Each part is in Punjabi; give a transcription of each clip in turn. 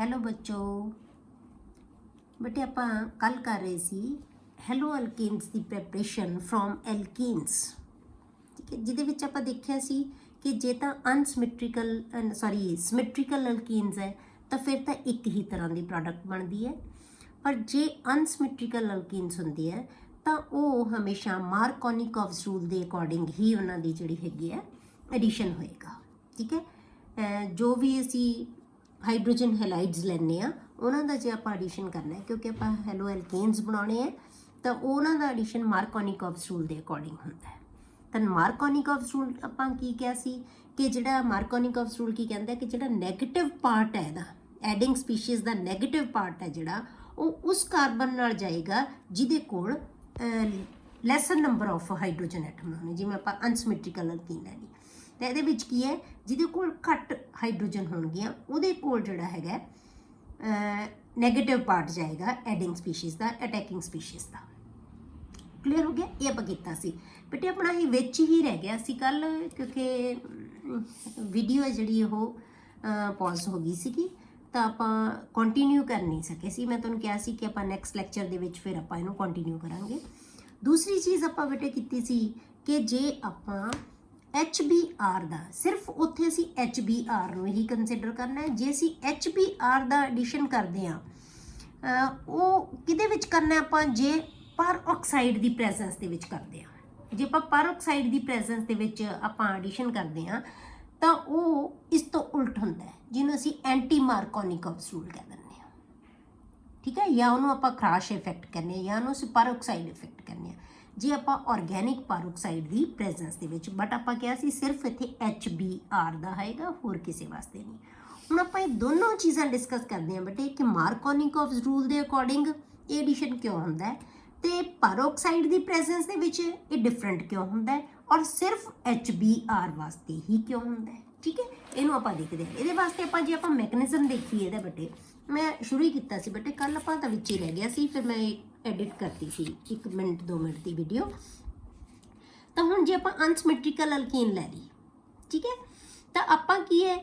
हेलो बच्चों बेटे ਆਪਾਂ ਕੱਲ ਕਰ ਰਹੇ ਸੀ ਹੈਲੋ ਐਲਕੇਨਸ ਦੀ ਪ੍ਰੈਪਰੇਸ਼ਨ ਫਰੋਮ ਐਲਕੀਨਸ ਠੀਕ ਹੈ ਜਿਹਦੇ ਵਿੱਚ ਆਪਾਂ ਦੇਖਿਆ ਸੀ ਕਿ ਜੇ ਤਾਂ ਅਨਸਿਮੈਟ੍ਰੀਕਲ ਸਿਮੈਟ੍ਰੀਕਲ ਐਲਕੀਨਸ ਹੈ ਤਾਂ ਫਿਰ ਤਾਂ ਇੱਕ ਹੀ ਤਰ੍ਹਾਂ ਦੀ ਪ੍ਰੋਡਕਟ ਬਣਦੀ ਹੈ ਪਰ ਜੇ ਅਨਸਿਮੈਟ੍ਰੀਕਲ ਐਲਕੀਨਸ ਹੁੰਦੀ ਹੈ ਤਾਂ ਉਹ ਹਮੇਸ਼ਾ ਮਾਰਕੋਨੀਕੋਵਸ ਰੂਲ ਦੇ ਅਕੋਰਡਿੰਗ ਹੀ ਉਹਨਾਂ ਦੀ ਜਿਹੜੀ ਹੈਗੀ ਹੈ ਐਡੀਸ਼ਨ ਹੋਏਗਾ ਠੀਕ ਹੈ ਜੋ ਵੀ ਅਸੀਂ ਹਾਈਡਰੋਜਨ ਹੈਲਾਈਡਸ ਲੈਂਦੇ ਆ ਉਹਨਾਂ ਦਾ ਜੇ ਆਪਾਂ ਐਡੀਸ਼ਨ ਕਰਨਾ ਹੈ ਕਿਉਂਕਿ ਆਪਾਂ ਹੈਲੋ ਐਲਕੇਨਸ ਬਣਾਉਣੇ ਹੈ ਤਾਂ ਉਹਨਾਂ ਦਾ ਐਡੀਸ਼ਨ ਮਾਰਕੋਨੀਕੋਵਸ ਰੂਲ ਦੇ ਅਕੋਰਡਿੰਗ ਹੁੰਦਾ ਹੈ ਤਾਂ ਮਾਰਕੋਨੀਕੋਵਸ ਰੂਲ ਆਪਾਂ ਕੀ ਕਿਹਾ ਸੀ ਕਿ ਜਿਹੜਾ ਮਾਰਕੋਨੀਕੋਵਸ ਰੂਲ ਕੀ ਕਹਿੰਦਾ ਕਿ ਜਿਹੜਾ ਨੈਗੇਟਿਵ ਪਾਰਟ ਹੈ ਇਹਦਾ ਐਡਿੰਗ ਸਪੀਸ਼ੀਜ਼ ਦਾ ਨੈਗੇਟਿਵ ਪਾਰਟ ਹੈ ਜਿਹੜਾ ਉਹ ਉਸ ਕਾਰਬਨ ਨਾਲ ਜਾਏਗਾ ਜਿਹਦੇ ਕੋਲ lesser number of hydrogen atom ਹੋਣੇ ਜਿਵੇਂ ਆਪਾਂ ਅਨਸਿਮੈਟ੍ਰੀਕਲ ਐਲਕੀਨ ਲੈ ਲਈ ਤਾਂ ਇਹਦੇ ਵਿੱਚ ਕੀ ਹੈ ਜਿਹਦੇ ਕੋਲ ਘੱਟ ਹਾਈਡਰੋਜਨ ਹੋਣਗੀਆਂ ਉਹਦੇ ਕੋਲ ਜਿਹੜਾ ਹੈਗਾ ਨੈਗੇਟਿਵ ਪਾਰਟ ਜਾਏਗਾ ਐਡਿੰਗ ਸਪੀਸ਼ੀਜ਼ ਦਾ ਅਟੈਕਿੰਗ ਸਪੀਸ਼ੀਜ਼ ਦਾ ਕਲੀਅਰ ਹੋ ਗਿਆ ਇਹ ਆਪਾਂ ਕੀਤਾ ਸੀ ਬੇਟੇ ਆਪਣਾ ਇਹ ਵਿੱਚ ਹੀ ਰਹਿ ਗਿਆ ਸੀ ਕੱਲ ਕਿਉਂਕਿ ਵੀਡੀਓ ਜਿਹੜੀ ਉਹ ਪੌਜ਼ ਹੋ ਗਈ ਸੀਗੀ ਤਾਂ ਆਪਾਂ ਕੰਟੀਨਿਊ ਕਰ ਨਹੀਂ ਸਕੇ ਸੀ ਮੈਂ ਤੁਹਾਨੂੰ ਕਿਹਾ ਸੀ ਕਿ ਆਪਾਂ ਨੈਕਸਟ ਲੈਕਚਰ ਦੇ ਵਿੱਚ ਫਿਰ ਆਪਾਂ ਇਹਨੂੰ ਕੰਟੀਨਿਊ ਕਰਾਂਗੇ ਦੂਸਰੀ ਚੀਜ਼ ਆਪਾਂ ਬੇਟੇ ਕੀਤੀ ਸੀ ਕਿ ਜੇ ਆਪਾਂ HBr ਦਾ ਸਿਰਫ ਉੱਥੇ ਅਸੀਂ HBr ਨੂੰ ਹੀ ਕੰਸੀਡਰ ਕਰਨਾ ਹੈ ਜੇ ਅਸੀਂ HBr ਦਾ ਐਡੀਸ਼ਨ ਕਰਦੇ ਹਾਂ ਉਹ ਕਿਹਦੇ ਵਿੱਚ ਕਰਨਾ ਆਪਾਂ ਜੇ ਪਰ ਆਕਸਾਈਡ ਦੀ ਪ੍ਰੈਜ਼ੈਂਸ ਦੇ ਵਿੱਚ ਕਰਦੇ ਹਾਂ ਜੇ ਆਪਾਂ ਪਰ ਆਕਸਾਈਡ ਦੀ ਪ੍ਰੈਜ਼ੈਂਸ ਦੇ ਵਿੱਚ ਆਪਾਂ ਐਡੀਸ਼ਨ ਕਰਦੇ ਹਾਂ ਤਾਂ ਉਹ ਇਸ ਤੋਂ ਉਲਟ ਹੁੰਦਾ ਹੈ ਜਿਹਨੂੰ ਅਸੀਂ ਐਂਟੀ ਮਾਰਕੋਨੀਕੋਵਸ ਰੂਲ ਕਹਿ ਦਿੰਦੇ ਹਾਂ ਠੀਕ ਹੈ ਜਾਂ ਉਹਨੂੰ ਆਪਾਂ ਕ੍ਰਾਸ਼ ਇਫੈਕਟ ਕਹਿੰਦੇ ਹਾਂ ਜਾਂ ਉਹਨੂੰ ਅਸੀਂ ਪਰ ਆਕਸਾਈਡ ਇਫੈਕਟ ਕਹਿੰਦੇ ਹਾਂ ਜੇ ਆਪਾਂ ਆਰਗੈਨਿਕ ਪਰ ਆਕਸਾਈਡ ਦੀ ਪ੍ਰੈਜ਼ੈਂਸ ਦੇ ਵਿੱਚ ਬਟ ਆਪਾਂ ਕਿਹਾ ਸੀ ਸਿਰਫ ਇੱਥੇ HBr ਦਾ ਹੈਗਾ ਹੋਰ ਕਿਸੇ ਵਾਸਤੇ ਨਹੀਂ ਹੁਣ ਆਪਾਂ ਇਹ ਦੋਨੋਂ ਚੀਜ਼ਾਂ ਡਿਸਕਸ ਕਰਦੇ ਹਾਂ ਬੇਟੇ ਕਿ ਮਾਰਕੋਨੀਕੋਵਸ ਰੂਲ ਦੇ ਅਕੋਰਡਿੰਗ ਇਹ ਐਡੀਸ਼ਨ ਕਿਉਂ ਹੁੰਦਾ ਹੈ ਤੇ ਪਰ ਆਕਸਾਈਡ ਦੀ ਪ੍ਰੈਜ਼ੈਂਸ ਦੇ ਵਿੱਚ ਇਹ ਡਿਫਰੈਂਟ ਕਿਉਂ ਹੁੰਦਾ ਹੈ ਔਰ ਸਿਰਫ HBr ਵਾਸਤੇ ਹੀ ਕਿਉਂ ਹੁੰਦਾ ਹੈ ਠੀਕ ਹੈ ਇਹਨੂੰ ਆਪਾਂ ਦੇਖਦੇ ਹਾਂ ਇਹਦੇ ਵਾਸਤੇ ਆਪਾਂ ਜੇ ਆਪਾਂ ਮੈਕੈਨਿਜ਼ਮ ਦੇਖੀਏ ਇਹਦਾ ਬੇਟੇ ਮੈਂ ਸ਼ੁਰੂ ਹੀ ਕੀਤਾ ਸੀ ਬੇਟੇ ਕੱਲ ਆਪਾਂ ਤਾਂ ਵਿੱਚ ਹੀ ਰਹਿ ਗਿਆ ਸੀ ਫਿਰ ਮੈਂ ਐਡਿਟ ਕਰਤੀ ਸੀ 1 ਮਿੰਟ 2 ਮਿੰਟ ਦੀ ਵੀਡੀਓ ਤਾਂ ਹੁਣ ਜੇ ਆਪਾਂ ਅਨਸਿਮੈਟ੍ਰੀਕਲ ਐਲਕੀਨ ਲੈ ਲਈ ਠੀਕ ਹੈ ਤਾਂ ਆਪਾਂ ਕੀ ਹੈ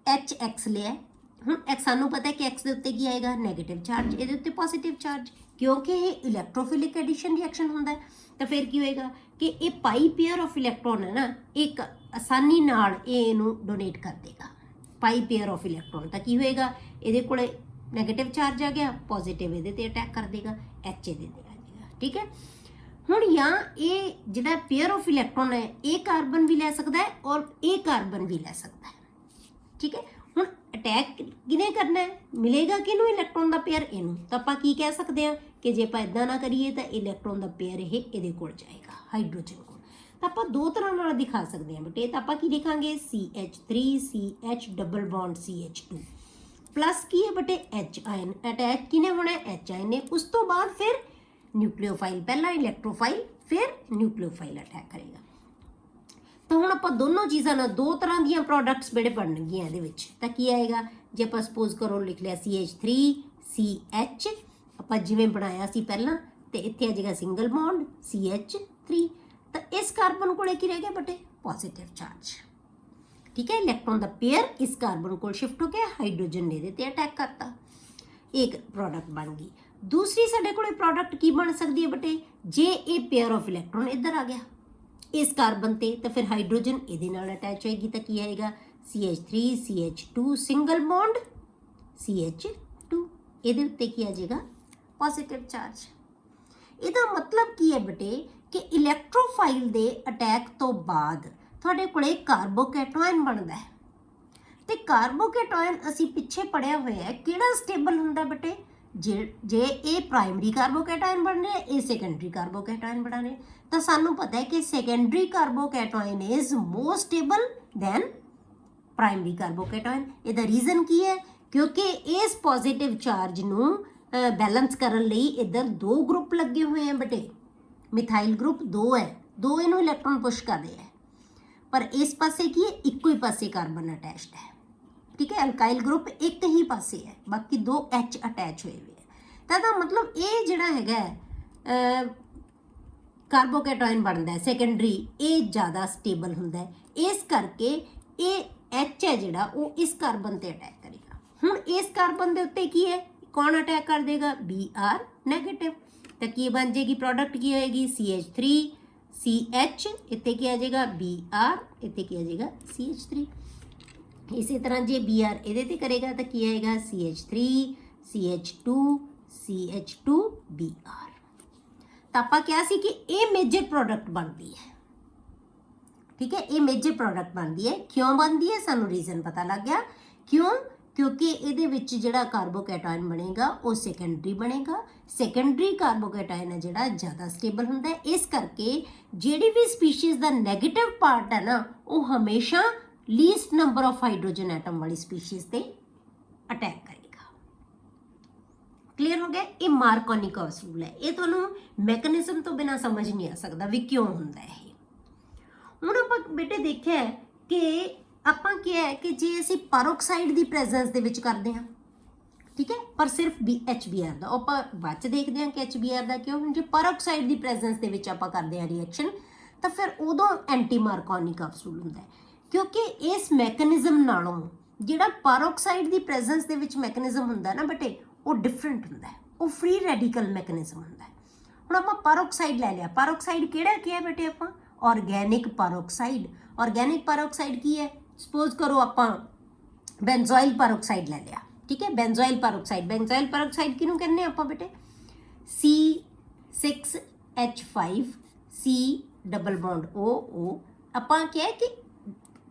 HX ਲਿਆ ਹੁਣ ਸਾਨੂੰ ਪਤਾ ਹੈ ਕਿ X ਦੇ ਉੱਤੇ ਕੀ ਆਏਗਾ ਨੈਗੇਟਿਵ ਚਾਰਜ ਇਹਦੇ ਉੱਤੇ ਪੋਜ਼ਿਟਿਵ ਚਾਰਜ ਕਿਉਂਕਿ ਇਹ ਇਲੈਕਟ੍ਰੋਫਿਲਿਕ ਐਡੀਸ਼ਨ ਰਿਐਕਸ਼ਨ ਹੁੰਦਾ ਹੈ ਤਾਂ ਫਿਰ ਕੀ ਹੋਏਗਾ ਕਿ ਇਹ ਪਾਈ ਪੇਅਰ ਆਫ ਇਲੈਕਟ੍ਰੋਨ ਹੈ ਨਾ ਇੱਕ ਆਸਾਨੀ ਨਾਲ ਇਹਨੂੰ ਡੋਨੇਟ ਕਰ ਦੇਗਾ ਪਾਈ ਪੇਅਰ ਆਫ ਇਲੈਕਟ੍ਰੋਨ ਤਾਂ ਕੀ ਹੋਏਗਾ ਇਹਦੇ ਕੋਲੇ ਨੈਗੇਟਿਵ ਚਾਰਜ ਆ ਗਿਆ ਪੋਜ਼ਿਟਿਵ ਇਹਦੇ ਤੇ ਅਟੈਕ ਕਰ ਦੇਗਾ H ਇਹਦੇ ਤੇ ਆ ਜਾਏਗਾ ਠੀਕ ਹੈ ਹੁਣ ਜਾਂ ਇਹ ਜਿਹੜਾ ਪੇਅਰ ਆਫ ਇਲੈਕਟ੍ਰੋਨ ਹੈ ਇਹ ਕਾਰਬਨ ਵੀ ਲੈ ਸਕਦਾ ਹੈ ਔਰ ਇਹ ਕਾਰਬਨ ਵੀ ਲੈ ਸਕਦਾ ਹੈ ਠੀਕ ਹੈ ਹੁਣ ਅਟੈਕ ਕਿਹਨੇ ਕਰਨਾ ਹੈ ਮਿਲੇਗਾ ਕਿਹਨੂੰ ਇਲੈਕਟ੍ਰੋਨ ਦਾ ਪੇਅਰ ਇਹਨੂੰ ਤਾਂ ਆਪਾਂ ਕੀ ਕਹਿ ਸਕਦੇ ਹਾਂ ਕਿ ਜੇ ਆਪਾਂ ਇਦਾਂ ਨਾ ਕਰੀਏ ਤਾਂ ਇਲੈਕਟ੍ਰੋਨ ਦਾ ਪੇਅਰ ਇਹ ਇਹਦੇ ਕੋਲ ਜਾਏਗਾ ਹਾਈਡਰੋਜਨ ਕੋਲ ਤਾਂ ਆਪਾਂ ਦੋ ਤਰ੍ਹਾਂ ਨਾਲ ਦਿਖਾ ਸਕਦੇ ਹਾਂ ਬੇਟੇ ਤਾਂ ਆਪਾਂ ਕੀ ਲਿਖਾਂਗੇ CH3 CH double bond CH2 plus की है बटे H आयन अटैच किने होना है H आयन ने उस तो बाद फिर न्यूक्लियोफाइल पहला इलैक्ट्रोफाइल फिर न्यूक्लियोफाइल अटैक करेगा तो हुण आपां दोनों चीज़ां नाल दो तरह दीयां प्रोडक्ट्स बेड़े बनणगीआं इहदे विच तां की आएगा जे आपां सपोज करो लिख लिया CH3 CH आपां जिवें बनाया सी पहलां ते इत्थे आ जाएगा सिंगल बॉन्ड CH3 तां इस कार्बन कोले की रह गया बटे पॉजिटिव चार्ज ठीक है इलैक्ट्रॉन का पेयर इस कार्बन को शिफ्ट हो गया हाइड्रोजन ने दे अटैक करता एक प्रोडक्ट बन गई दूसरी साडे कोल प्रोडक्ट की बन सकती है बटे जे ये पेयर ऑफ इलैक्ट्रॉन इधर आ गया इस कार्बन ते तो फिर हाइड्रोजन ये नाल अटैच होएगी तो की आएगा CH3 CH2 single bond CH2 ये उत्ते की आ जाएगा पॉजिटिव चार्ज ਇਹਦਾ मतलब की है बटे कि इलैक्ट्रोफाइल दे अटैक तो बाद ਤੁਹਾਡੇ ਕੋਲੇ ਕਾਰਬੋਕੈਟਾਇਨ ਬਣਦਾ ਹੈ ਤੇ ਕਾਰਬੋਕੈਟਾਇਨ ਅਸੀਂ ਪਿੱਛੇ ਪੜਿਆ ਹੋਇਆ ਹੈ ਕਿਹੜਾ ਸਟੇਬਲ ਹੁੰਦਾ ਬੇਟੇ ਜੇ ਇਹ ਪ੍ਰਾਇਮਰੀ ਕਾਰਬੋਕੈਟਾਇਨ ਬਣ ਰਿਹਾ ਇਹ ਸੈਕੰਡਰੀ ਕਾਰਬੋਕੈਟਾਇਨ ਬਣਾ ਰਹੇ ਤਾਂ ਸਾਨੂੰ ਪਤਾ ਹੈ ਕਿ secondary carbocation is more stable than primary carbocation ਇਹਦਾ ਰੀਜ਼ਨ ਕੀ ਹੈ ਕਿਉਂਕਿ ਇਸ ਪੋਜ਼ਿਟਿਵ ਚਾਰਜ ਨੂੰ ਬੈਲੈਂਸ ਕਰਨ ਲਈ ਇੱਧਰ ਦੋ ਗਰੁੱਪ ਲੱਗੇ ਹੋਏ ਹਨ ਬੇਟੇ ਮਿਥਾਈਲ ਗਰੁੱਪ ਦੋ ਹੈ ਦੋ ਇਹਨੂੰ ਇਲੈਕਟ੍ਰੋਨ ਪੁਸ਼ ਕਰ ਰਹੇ ਹੈ पर इस पासे की है इको ही पासे कार्बन अटैच्ड है ठीक है अल्काइल ग्रुप एक ही पासे है बाकी दो H अटैच हुए हुए हैं तो मतलब ये जिहड़ा हैगा कार्बोकैटायन बनता है सैकेंडरी ये ज़्यादा स्टेबल होंदा है इस करके ये H है जिहड़ा वो इस कार्बन ते अटैक करेगा हुण इस कार्बन के उत्ते की है, कौन अटैक कर देगा, Br नैगेटिव। तो की बन जाएगी प्रोडक्ट की होएगी CH3 CH, इतने की आ जाएगा Br, इतने की आ जाएगा CH3। इसी तरह जे Br ਇਹਦੇ ਤੇ करेगा तो की आएगा CH3 CH2 CH2 Br। तो आप क्या सी कि ये मेजर प्रोडक्ट बनती है, ठीक है, ये मेजर प्रोडक्ट बनती है। क्यों बनती है, सानू रीजन पता लग गया क्यों, क्योंकि ये जिहड़ा कार्बोकैटायन बनेगा वो सैकेंडरी बनेगा। सैकेंडरी कार्बोकैटायन है जिहड़ा ज़्यादा स्टेबल हुंदा है, इस करके जिहड़ी भी स्पीशीज़ का नैगेटिव पार्ट है ना वो हमेशा least number of hydrogen atom वाली स्पीशीज़ ते अटैक करेगा। क्लीयर हो गया, ये मार्कोनिकॉस रूल है। ये तुहानू मैकेनिज्म तो बिना समझ नहीं आ सकता भी क्यों हुंदा है। हुण आपां बेटे देखिया है कि आपां क्या है कि जे असीं पैरोक्साइड की प्रेजेंस दे विच करदे हां, ठीक है, पर सिर्फ HBr दा आपां बाद च देखदे हां कि HBr दा क्यों। जे पैरोक्साइड की प्रेजेंस दे विच आपां करदे हां रिएक्शन तो फिर उदों एंटी मार्कोनिकॉस रूल हुंदा है, क्योंकि इस मैकेनिज्म नालों जिहड़ा पैरोक्साइड की प्रेजेंस दे विच मैकेनिज्म हुंदा ना बेटे वो डिफरेंट हुंदा है, वो फ्री रेडिकल मैकेनिज्म हुंदा है। हुण आपां पैरोक्साइड ले लिया, पैरोक्साइड किहड़ा किया बेटे आपां, ऑर्गेनिक पैरोक्साइड। ऑर्गेनिक पैरोक्साइड की है, सपोज करो आपां बेंजोइल पैरोक्साइड ले लिया, ठीक है, बेंजोइल पैरोक्साइड। बेंजोइल पैरोक्साइड किहनूं कहने आपां बेटे, C6H5 C double bond O आपां क्या है कि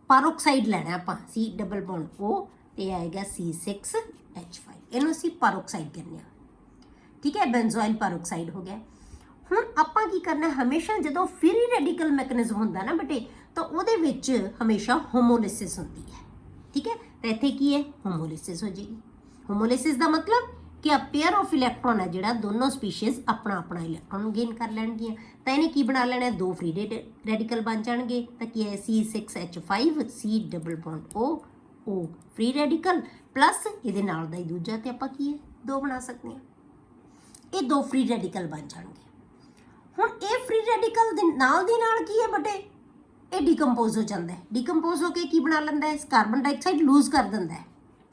पैरोक्साइड लेना आपां C डबल बॉन्ड O ते आएगा C6H5, इहनूं असीं पैरोक्साइड कहने आ, ठीक है, बेंजोइल पैरोक्साइड हो गया। हुण आपां की करना, हमेशा जदों फ्री रेडिकल मैकेनिज्म हुंदा ना बेटे तो उहदे विच हमेशा होमोलिसिस हुंदी है, ठीक है। तो इत्थे की है, होमोलिसिस हो जाएगी। होमोलिसिस का मतलब कि अ पेयर ऑफ इलैक्ट्रॉन है जिहड़ा दोनों स्पीशीज़ अपना अपना इलैक्ट्रॉन गेन कर लैणगियां। तो इन्हें की बना लेना, दो फ्री रेडिकल बन जाएंगे। तो की है C6H5 C double bond O free radical plus ये नाल दा ही दूजा, तो आपां की है दो बना सकते हैं, ये दो फ्री रेडिकल बन जाएंगे। हुण ये फ्री रेडिकल दे नाल दी नाल की है बटे, ये डिकम्पोज हो जाता है। डिकम्पोज होकर की बना लेंदा है, कार्बन डाइऑक्साइड लूज कर दिंदा है,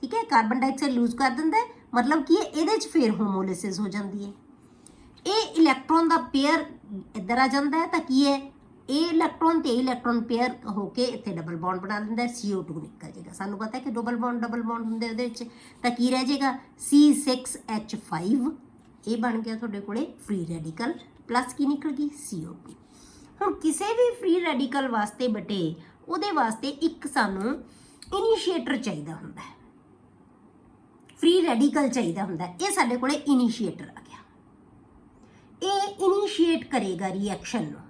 ठीक है, कार्बन डाइऑक्साइड लूज कर दिंदा है, मतलब कि ये फिर होमोलिसिस हो जाती है। ये इलैक्ट्रॉन का पेयर इधर आ जाता है, तो की है ये इलैक्ट्रॉन तो इलैक्ट्रॉन पेयर होके इतने डबल बॉन्ड बना लेंदा है, CO2 निकल जाएगा। सानू पता है कि डबल बॉन्ड होंदे उहदे विच, तो की रह जाएगा C6H5, ये बन गया तुहाडे कोले फ्री रेडिकल, प्लस की निकल गई CO2। हुण किसी भी फ्री रेडिकल वास्ते बटे उहदे वास्ते एक सानू इनीशिएटर चाहिदा हुंदा है, फ्री रेडिकल चाहिदा हुंदा है। ये साडे कोले इनीशिएटर आ गया, ये इनीशिएट करेगा रिएक्शन नूं।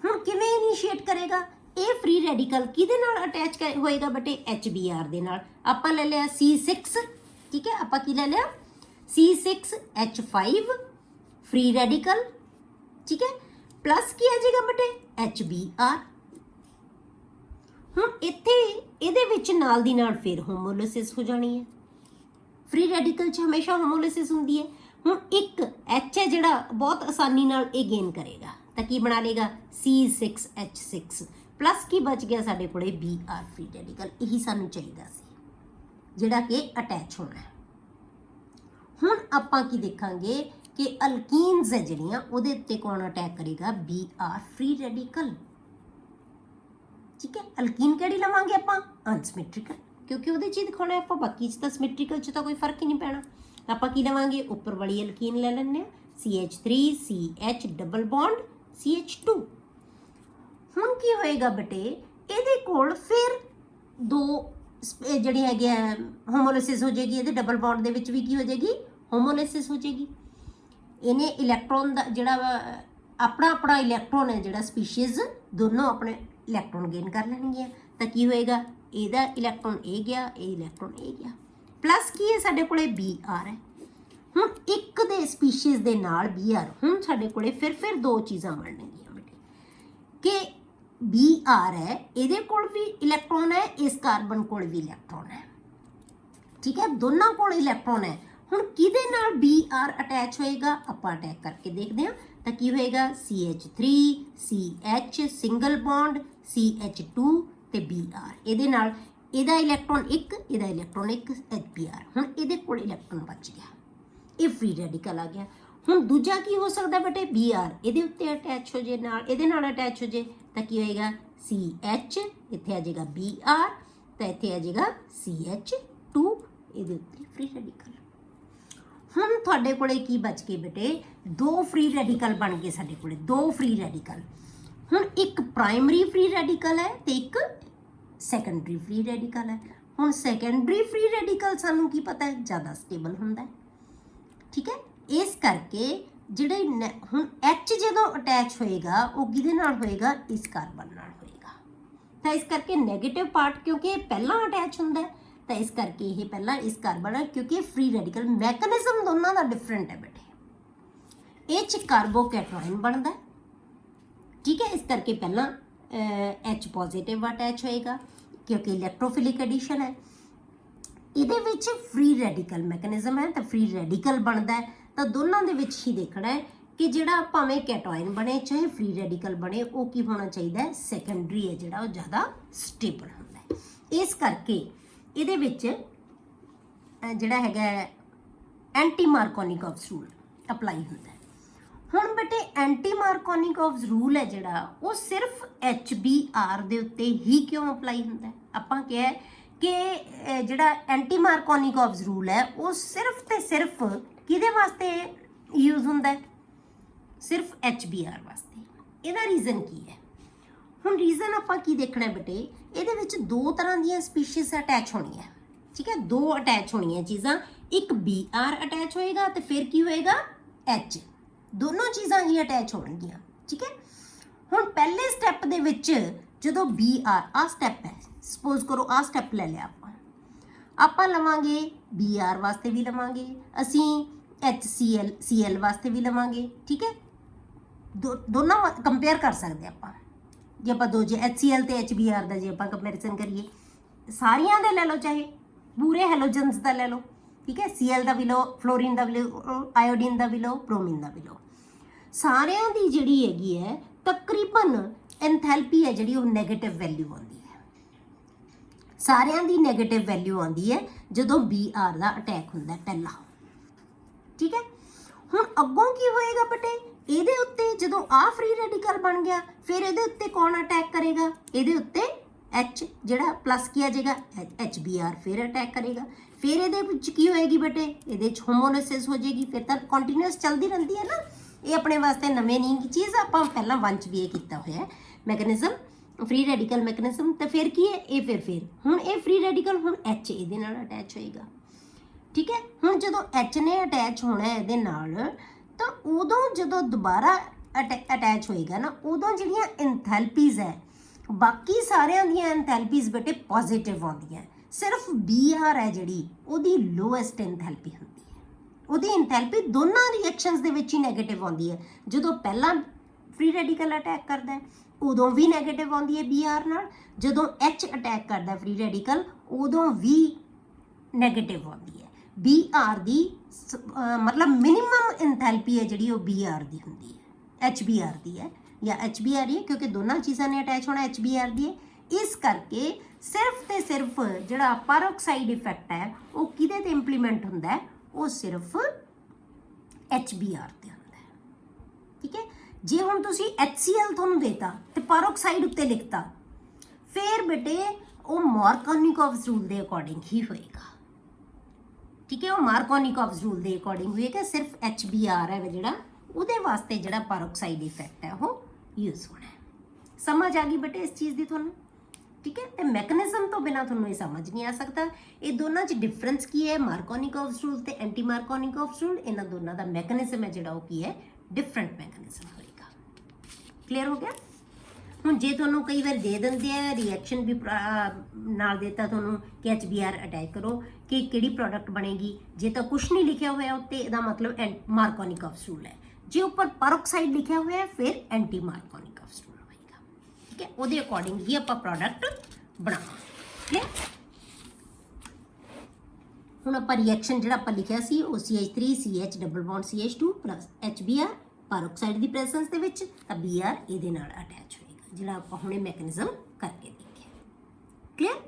हुण किवें इनीशिएट करेगा, ये फ्री रेडिकल किहदे नाल अटैच होएगा बटे, HBr दे नाल। आपां ले लिया C6, ठीक है, आपां की ले लिया C6H5 फ्री रेडिकल, ठीक है, प्लस की आ जाएगा बटे HBr। हुण इत्थे इहदे विच नाल दी नाल फिर होमोलिसिस हो जानी है। फ्री रेडिकल च हमेशा होमोलिसिस हुंदी है। हुण एक H है जिहड़ा बहुत आसानी नाल ये गेन करेगा, तो की बना लेगा C6H6 प्लस की बच गया साडे कोले Br फ्री रेडिकल। यही सानू चाहिदा सी जिहड़ा कि अटैच होना है। हुण आपां की देखांगे कि अल्कीन्स है जिहड़ियां उहदे उत्ते कौन अटैक करेगा, Br फ्री रेडिकल, ठीक है। अल्कीन किहड़ी लवांगे आपां, अनसिमेट्रिकल, क्योंकि उहदे च दिखाना है आपां, बाकी च तां सिमेट्रिकल च तां कोई फर्क ही नहीं पैना। आपां की लवांगे, उपर वाली अल्कीन ले लैंदे CH3 CH double bond CH2। हुण की होएगा बटे, इहदे कोल फिर दो जिहड़ी हैगी होमोलिसिस हो जाएगी, इहदे डबल बॉन्ड दे विच भी की हो जाएगी, होमोलिसिस हो जाएगी। इन्हें इलैक्ट्रॉन का जिहड़ा अपना अपना इलैक्ट्रॉन है जिहड़ा स्पीशीज़ दोनों अपने इलैक्ट्रॉन गेन कर लैणगियां। तो की होएगा, इहदा इलैक्ट्रॉन ए गया, ये इलैक्ट्रॉन ए गया, प्लस की है साडे कोले Br है। हुण एक दे स्पीशीज़ दे नाल Br, हुण साडे कोले फिर दो चीज़ां बनणगियां बेटे कि Br है, इहदे कोल भी इलैक्ट्रॉन है, इस कार्बन कोल भी इलैक्ट्रॉन है, ठीक है, दोनों कोल इलैक्ट्रॉन है। हुण किहदे नाल Br अटैच होएगा, आपां अटैक करके देखते हैं। तो की होएगा CH3 CH single bond CH2 ते Br, इहदे नाल ਇਹਦਾ ਇਲੈਕਟ੍ਰੋਨ ਇੱਕ, ਇਹਦਾ ਇਲੈਕਟ੍ਰੋਨ ਇੱਕ, HBr। ਹੁਣ ਇਹਦੇ ਕੋਲ ਇਲੈਕਟ੍ਰੋਨ ਬਚ ਗਿਆ, ਇਹ ਫ੍ਰੀ ਰੈਡੀਕਲ ਆ ਗਿਆ। ਹੁਣ ਦੂਜਾ ਕੀ ਹੋ ਸਕਦਾ ਬੇਟੇ, Br ਇਹਦੇ ਉੱਤੇ ਅਟੈਚ ਹੋ ਜੇ, ਨਾਲ ਇਹਦੇ ਨਾਲ ਅਟੈਚ ਹੋ ਜੇ ਤਾਂ ਕੀ ਹੋਏਗਾ, CH, ਇੱਥੇ ਆ ਜਾਏਗਾ Br, ਤਾਂ ਇੱਥੇ ਆ ਜਾਏਗਾ CH2, ਇਹਦੇ ਉੱਤੇ ਫ੍ਰੀ ਰੈਡੀਕਲ। ਹੁਣ ਤੁਹਾਡੇ ਕੋਲੇ ਕੀ ਬਚ ਗਏ ਬੇਟੇ, ਦੋ ਫ੍ਰੀ ਰੈਡੀਕਲ ਬਣ ਗਏ ਸਾਡੇ ਕੋਲੇ, ਦੋ ਫ੍ਰੀ ਰੈਡੀਕਲ। ਹੁਣ ਇੱਕ ਪ੍ਰਾਇਮਰੀ ਫ੍ਰੀ ਰੈਡੀਕਲ ਹੈ ਤੇ ਇੱਕ ਸੈਕੰਡਰੀ ਫ੍ਰੀ ਰੈਡੀਕਲ ਹੈ। ਹੁਣ ਸੈਕੰਡਰੀ ਫ੍ਰੀ ਰੈਡੀਕਲ ਸਾਨੂੰ ਕੀ ਪਤਾ ਹੈ, ਜ਼ਿਆਦਾ ਸਟੇਬਲ ਹੁੰਦਾ ਹੈ, ਠੀਕ ਹੈ। ਇਸ ਕਰਕੇ ਜਿਹੜੇ ਹੁਣ H ਜਦੋਂ ਅਟੈਚ ਹੋਏਗਾ ਉਹ ਕਿਹਦੇ ਨਾਲ ਹੋਏਗਾ, ਇਸ ਕਾਰਬਨ ਨਾਲ ਹੋਏਗਾ। ਤਾਂ ਇਸ ਕਰਕੇ ਨੈਗੇਟਿਵ ਪਾਰਟ, ਕਿਉਂਕਿ ਇਹ ਪਹਿਲਾਂ ਅਟੈਚ ਹੁੰਦਾ ਹੈ ਤਾਂ ਇਸ ਕਰਕੇ ਇਹ ਪਹਿਲਾਂ ਇਸ ਕਾਰਬਨ ਹੈ, ਕਿਉਂਕਿ ਫ੍ਰੀ ਰੈਡੀਕਲ ਮੈਕੈਨਿਜ਼ਮ ਦੋਨਾਂ ਦਾ ਡਿਫਰੈਂਟ ਹੈ ਬੇਟੇ। ਇਹ 'ਚ ਕਾਰਬੋਕੈਟਾਇਨ ਬਣਦਾ, ਠੀਕ ਹੈ। ਇਸ ਕਰਕੇ ਪਹਿਲਾਂ H ਪੋਜ਼ਿਟਿਵ ਅਟੈਚ ਹੋਏਗਾ ਕਿਉਂਕਿ ਇਲੈਕਟ੍ਰੋਫਿਲਿਕ ਐਡੀਸ਼ਨ ਹੈ। ਇਹਦੇ ਵਿੱਚ ਫ੍ਰੀ ਰੈਡੀਕਲ ਮੈਕੈਨਿਜ਼ਮ ਹੈ ਤਾਂ ਫ੍ਰੀ ਰੈਡੀਕਲ ਬਣਦਾ ਹੈ। ਤਾਂ ਦੋਨਾਂ ਦੇ ਵਿੱਚ ਹੀ ਦੇਖਣਾ ਹੈ ਕਿ ਜਿਹੜਾ ਭਾਵੇਂ ਕੈਟਾਇਨ ਬਣੇ ਚਾਹੇ ਫ੍ਰੀ ਰੈਡੀਕਲ ਬਣੇ, ਉਹ ਕੀ ਹੋਣਾ ਚਾਹੀਦਾ ਹੈ, ਸੈਕੰਡਰੀ ਹੈ ਜਿਹੜਾ, ਉਹ ਜ਼ਿਆਦਾ ਸਟੇਬਲ ਹੁੰਦਾ ਹੈ। ਇਸ ਕਰਕੇ ਇਹਦੇ ਵਿੱਚ ਜਿਹੜਾ ਹੈਗਾ ਐਂਟੀ ਮਾਰਕੋਨਿਕੋਵਸ ਰੂਲ ਅਪਲਾਈ ਹੁੰਦਾ ਹੈ। ਹੁਣ ਬੇਟੇ ਐਂਟੀ ਮਾਰਕੋਨਿਕੋਵਸ ਰੂਲ ਹੈ ਜਿਹੜਾ, ਉਹ ਸਿਰਫ HBr ਦੇ ਉੱਤੇ ਹੀ ਕਿਉਂ ਅਪਲਾਈ ਹੁੰਦਾ ਹੈ। ਆਪਾਂ ਕਿਹਾ ਕਿ ਜਿਹੜਾ ਐਂਟੀ ਮਾਰਕੋਨਿਕੋਵਸ ਰੂਲ ਹੈ ਉਹ ਸਿਰਫ ਤੇ ਸਿਰਫ ਕਿਹਦੇ ਵਾਸਤੇ ਯੂਜ਼ ਹੁੰਦਾ ਹੈ, ਸਿਰਫ HBr ਵਾਸਤੇ। ਇਹਦਾ ਰੀਜ਼ਨ ਕੀ ਹੈ, ਹੁਣ ਰੀਜ਼ਨ ਆਪਾਂ ਕੀ ਦੇਖਣਾ ਬੇਟੇ, ਇਹਦੇ ਵਿੱਚ ਦੋ ਤਰ੍ਹਾਂ ਦੀਆਂ ਸਪੀਸ਼ੀਜ਼ ਅਟੈਚ ਹੋਣੀਆਂ, ਠੀਕ ਹੈ। ਦੋ ਅਟੈਚ ਹੋਣੀਆਂ ਚੀਜ਼ਾਂ, ਇੱਕ Br ਅਟੈਚ ਹੋਏਗਾ ਤੇ ਫਿਰ ਕੀ ਹੋਏਗਾ, H, ਦੋਨੋਂ ਚੀਜ਼ਾਂ ਹੀ ਅਟੈਚ ਹੋਣਗੀਆਂ, ਠੀਕ ਹੈ। ਹੁਣ ਪਹਿਲੇ ਸਟੈਪ ਦੇ ਵਿੱਚ ਜਦੋਂ Br, ਆਹ ਸਟੈਪ ਹੈ, ਸਪੋਜ਼ ਕਰੋ ਆਹ ਸਟੈਪ ਲੈ ਲਿਆ ਆਪਾਂ ਲਵਾਂਗੇ Br ਵਾਸਤੇ ਵੀ ਲਵਾਂਗੇ, ਅਸੀਂ HCl ਵਾਸਤੇ ਵੀ ਲਵਾਂਗੇ, ਠੀਕ ਹੈ। ਦੋਨਾਂ ਕੰਪੇਅਰ ਕਰ ਸਕਦੇ ਆਪਾਂ, ਜੇ ਆਪਾਂ ਦੋ ਜੇ HCl ਤੇ HBr ਦਾ ਜੇ ਆਪਾਂ ਕੰਪੈਰੀਜ਼ਨ ਕਰੀਏ, ਸਾਰੀਆਂ ਦੇ ਲੈ ਲਓ, ਚਾਹੇ ਪੂਰੇ ਹੈਲੋਜਨਸ ਦਾ ਲੈ ਲਓ, ਠੀਕ ਹੈ। Cl ਦਾ ਵੀ ਲਓ, ਫਲੋਰੀਨ ਦਾ ਵੀ ਲਓ, ਆਇਓਡੀਨ ਦਾ ਵੀ ਲਓ, ਬ੍ਰੋਮੀਨ ਦਾ ਵੀ ਲਓ, ਸਾਰਿਆਂ ਦੀ ਜਿਹੜੀ ਹੈਗੀ ਹੈ ਤਕਰੀਬਨ ਐਂਥੈਲਪੀ ਹੈ ਜਿਹੜੀ ਉਹ ਨੈਗੇਟਿਵ ਵੈਲਿਊ ਆਉਂਦੀ ਹੈ। ਸਾਰਿਆਂ ਦੀ ਨੈਗੇਟਿਵ ਵੈਲਿਊ ਆਉਂਦੀ ਹੈ ਜਦੋਂ Br ਦਾ ਅਟੈਕ ਹੁੰਦਾ ਪਹਿਲਾਂ, ਠੀਕ ਹੈ। ਹੁਣ ਅੱਗੋਂ ਕੀ ਹੋਏਗਾ ਬੇਟੇ, ਇਹਦੇ ਉੱਤੇ ਜਦੋਂ ਆਹ ਫ੍ਰੀ ਰੈਡੀਕਲ ਬਣ ਗਿਆ, ਫਿਰ ਇਹਦੇ ਉੱਤੇ ਕੌਣ ਅਟੈਕ ਕਰੇਗਾ, ਇਹਦੇ ਉੱਤੇ H ਜਿਹੜਾ ਪਲੱਸ ਕੀ ਆ ਜਾਏਗਾ, HBr ਫਿਰ ਅਟੈਕ ਕਰੇਗਾ। ਫਿਰ ਇਹਦੇ ਵਿੱਚ ਕੀ ਹੋਏਗੀ ਬੇਟੇ, ਇਹਦੇ 'ਚ ਹੋਮੋਲਾਈਸਿਸ ਹੋ ਜਾਏਗੀ। ਫਿਰ ਤਾਂ ਕੰਟੀਨਿਊਸ ਚੱਲਦੀ ਰਹਿੰਦੀ ਹੈ ਨਾ, ਇਹ ਆਪਣੇ ਵਾਸਤੇ ਨਵੇਂ ਨਹੀਂ ਚੀਜ਼, ਆਪਾਂ ਪਹਿਲਾਂ 1 'ਚ ਵੀ ਇਹ ਕੀਤਾ ਹੋਇਆ ਮੈਕੈਨਿਜ਼ਮ, ਫ੍ਰੀ ਰੈਡੀਕਲ ਮੈਕੈਨਿਜ਼ਮ। ਤਾਂ ਫਿਰ ਕੀ ਹੈ, ਇਹ ਫਿਰ ਹੁਣ ਇਹ ਫ੍ਰੀ ਰੈਡੀਕਲ ਹੁਣ H ਇਹਦੇ ਨਾਲ ਅਟੈਚ ਹੋਏਗਾ, ਠੀਕ ਹੈ। ਹੁਣ ਜਦੋਂ H ਨੇ ਅਟੈਚ ਹੋਣਾ ਇਹਦੇ ਨਾਲ, ਤਾਂ ਉਦੋਂ ਜਦੋਂ ਦੁਬਾਰਾ ਅਟੈਚ ਹੋਏਗਾ ਨਾ, ਉਦੋਂ ਜਿਹੜੀਆਂ ਐਂਥੈਲਪੀਜ਼ ਹੈ, ਬਾਕੀ ਸਾਰਿਆਂ ਦੀਆਂ ਐਂਥੈਲਪੀਜ਼ ਬੇਟੇ ਪੋਜ਼ਿਟਿਵ ਆਉਂਦੀਆਂ, ਸਿਰਫ Br ਹੈ ਜਿਹੜੀ ਉਹਦੀ ਲੋਐਸਟ ਐਂਥੈਲਪੀ ਹੁੰਦੀ ਹੈ, ਉਹਦੀ ਐਂਥੈਲਪੀ ਦੋਨਾਂ ਰਿਐਕਸ਼ਨਸ ਦੇ ਵਿੱਚ ਹੀ ਨੈਗੇਟਿਵ ਆਉਂਦੀ ਹੈ। ਜਦੋਂ ਪਹਿਲਾਂ ਫ੍ਰੀ ਰੈਡੀਕਲ ਅਟੈਕ ਕਰਦਾ ਹੈ ਉਦੋਂ ਵੀ ਨੈਗੇਟਿਵ ਆਉਂਦੀ ਹੈ Br ਨਾਲ, ਜਦੋਂ H ਅਟੈਕ ਕਰਦਾ ਫ੍ਰੀ ਰੈਡੀਕਲ ਉਦੋਂ ਵੀ ਨੈਗੇਟਿਵ ਆਉਂਦੀ ਹੈ। Br ਦੀ ਮਤਲਬ ਮਿਨੀਮਮ ਐਂਥੈਲਪੀ ਹੈ ਜਿਹੜੀ ਉਹ Br ਦੀ ਹੁੰਦੀ ਹੈ, HBr ਦੀ ਹੈ ਜਾਂ HBr ਹੀ ਹੈ, ਕਿਉਂਕਿ ਦੋਨਾਂ ਚੀਜ਼ਾਂ ਨੇ ਅਟੈਚ ਹੋਣਾ HBr ਦੀ ਹੈ। ਇਸ ਕਰਕੇ ਸਿਰਫ ਤੇ ਸਿਰਫ ਜਿਹੜਾ ਪੈਰੋਕਸਾਈਡ ਇਫੈਕਟ ਹੈ ਉਹ ਕਿਹਦੇ ਤੇ ਇੰਪਲੀਮੈਂਟ ਹੁੰਦਾ ਹੈ, ਉਹ ਸਿਰਫ HBr ਤੇ ਹੁੰਦਾ ਹੈ, ਠੀਕ ਹੈ। ਜੇ ਹੁਣ ਤੁਸੀਂ HCl ਤੁਹਾਨੂੰ ਦੇਤਾ ਤੇ ਪੈਰੋਕਸਾਈਡ ਉੱਤੇ ਲਿਖਤਾ, ਫਿਰ ਬੇਟੇ ਉਹ ਮਾਰਕੋਨਿਕੋਵਸ ਰੂਲ ਦੇ ਅਕੋਰਡਿੰਗ ਹੀ ਹੋਏਗਾ, ਠੀਕ ਹੈ। ਉਹ ਮਾਰਕੋਨਿਕੋਵਸ ਰੂਲ ਦੇ ਅਕੋਰਡਿੰਗ ਹੋਏਗਾ, ਸਿਰਫ HBr ਹੈ ਜਿਹੜਾ, ਉਹਦੇ ਵਾਸਤੇ ਜਿਹੜਾ ਪੈਰੋਕਸਾਈਡ ਇਫੈਕਟ ਹੈ ਉਹ ਯੂਜ਼ ਹੋਣਾ ਹੈ। ਸਮਝ ਆ ਗਈ ਬੇਟੇ ਇਸ ਚੀਜ਼ ਦੀ ਤੁਹਾਨੂੰ, ਠੀਕ ਹੈ। ਤੇ ਮੈਕੈਨਿਜ਼ਮ ਤੋਂ ਬਿਨਾਂ ਤੁਹਾਨੂੰ ਇਹ ਸਮਝ ਨਹੀਂ ਆ ਸਕਦਾ। ਇਹ ਦੋਨਾਂ 'ਚ ਡਿਫਰੈਂਸ ਕੀ ਹੈ, ਮਾਰਕੋਨਿਕੋਵਸ ਰੂਲ ਤੇ ਐਂਟੀ ਮਾਰਕੋਨਿਕੋਵਸ ਰੂਲ, ਇਹਨਾਂ ਦੋਨਾਂ ਦਾ ਮੈਕੈਨਿਜ਼ਮ ਹੈ ਜਿਹੜਾ ਉਹ ਕੀ ਹੈ, ਡਿਫਰੈਂਟ ਮੈਕੈਨਿਜ਼ਮ ਹੋਏਗਾ। ਕਲੀਅਰ ਹੋ ਗਿਆ। ਹੁਣ ਜੇ ਤੁਹਾਨੂੰ ਕਈ ਵਾਰ ਦੇ ਦਿੰਦੇ ਆ ਰਿਐਕਸ਼ਨ ਵੀ ਨਾਲ ਦੇਤਾ ਤੁਹਾਨੂੰ ਕਿ HBr ਅਟੈਕ ਕਰੋ ਕਿ ਕਿਹੜੀ ਪ੍ਰੋਡਕਟ ਬਣੇਗੀ, ਜੇ ਤਾਂ ਕੁਝ ਨਹੀਂ ਲਿਖਿਆ ਹੋਇਆ ਉੱਤੇ ਇਹਦਾ ਮਤਲਬ ਮਾਰਕੋਨਿਕੋਵਸ ਰੂਲ ਹੈ, ਜੇ ਉੱਪਰ ਪੈਰੋਕਸਾਈਡ ਲਿਖਿਆ ਹੋਇਆ ਫਿਰ ਐਂਟੀ ਮਾਰਕੋਨਿਕੋਵਸ ਰੂਲ ਹੋਏਗਾ, ਠੀਕ ਹੈ। ਉਹਦੇ ਅਕੋਰਡਿੰਗ ਹੀ ਆਪਾਂ ਪ੍ਰੋਡਕਟ ਬਣਾਵਾਂਗੇ। ਹੁਣ ਆਪਾਂ ਰਿਐਕਸ਼ਨ ਜਿਹੜਾ ਆਪਾਂ ਲਿਖਿਆ ਸੀ ਉਹ CH3CH double bond CH2 plus HBr peroxide ਦੀ ਪ੍ਰੈਜ਼ੈਂਸ ਦੇ ਵਿੱਚ, ਤਾਂ Br ਇਹਦੇ ਨਾਲ ਅਟੈਚ ਹੋਏਗਾ, ਜਿਹੜਾ ਆਪਾਂ ਹੁਣੇ ਮੈਕੈਨਿਜ਼ਮ ਕਰਕੇ ਦੇਖਿਆ। ਕਲੀਅਰ।